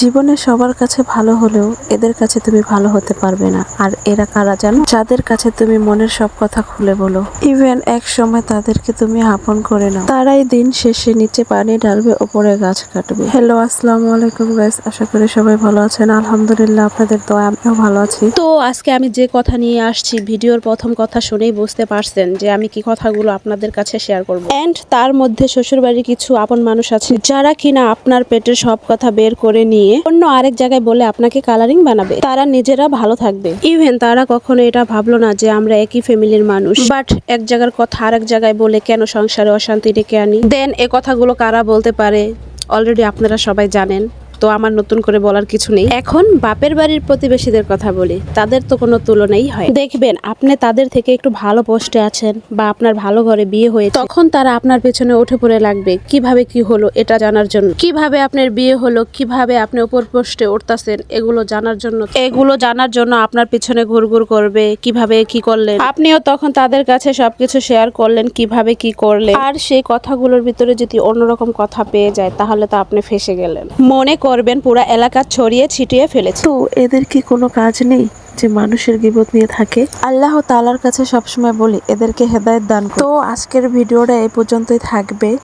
জীবনে সবার কাছে ভালো হলেও এদের কাছে তুমি ভালো হতে পারবে না। আর এরা কারা জানো? যাদের কাছে তুমি মনের সব কথা খুলে বলো, ইভেন এক সময় তাদেরকে তুমি আপন করে নাও, তারাই দিন শেষে নিচে পানি ঢালবে, ওপরে গাছ কাটবে। হ্যালো, আসসালামু আলাইকুম গাইস, আশা করি সবাই ভালো আছেন। আলহামদুলিল্লাহ, আপনাদের দোয়া আমিও ভালো আছি। তো আজকে আমি যে কথা নিয়ে আসছি, ভিডিওর প্রথম কথা শুনেই বুঝতে পারছেন যে আমি কি কথাগুলো আপনাদের কাছে শেয়ার করব। এন্ড তার মধ্যে শ্বশুরবাড়ির কিছু আপন মানুষ আছে যারা কিনা আপনার পেটের সব কথা বের করে নিয়ে অন্য আরেক জায়গায় বলে আপনাকে কালারিং বানাবে। তারা নিজেরা ভালো থাকবে, ইভেন তারা কখনো এটা ভাবলো না যে আমরা একই ফ্যামিলির মানুষ, বাট এক জায়গার কথা আরেক জায়গায় বলে কেন সংসারে অশান্তি ডেকে আনি। দেন এ কথাগুলো কারা বলতে পারে অলরেডি আপনারা সবাই জানেন, তো আমার নতুন করে বলার কিছু নেই। এখন বাপের বাড়ির প্রতিবেশীদের কথা বলি, তাদের তো কোনো তুলনাই হয়। দেখবেন আপনি তাদের থেকে একটু ভালো পোস্টে আছেন বা আপনার ভালো ঘরে বিয়ে হয়েছে, তখন তারা আপনার পেছনে উঠে পড়ে লাগবে কিভাবে কি হলো এটা জানার জন্য, কিভাবে আপনার বিয়ে হলো, কিভাবে আপনি উপর পোস্টে উঠতেছেন এগুলো জানার জন্য আপনার পিছনে ঘুরঘুর করবে, কিভাবে কি করলেন। আপনিও তখন তাদের কাছে সবকিছু শেয়ার করলেন কিভাবে কি করলেন, আর সেই কথাগুলোর ভিতরে যদি অন্যরকম কথা পেয়ে যায় তাহলে তো আপনি ফেঁসে গেলেন, মনে করবেন পুরা এলাকা ছড়িয়ে ছিটিয়ে ফেলেছে। তো এদের কি কোনো কাজ নেই যে মানুষের গীবত নিয়ে থাকে? আল্লাহ তাআলার কাছে সবসময় বলি এদেরকে হেদায়েত দান করুন। তো আজকের ভিডিওটা এই পর্যন্তই থাকবে।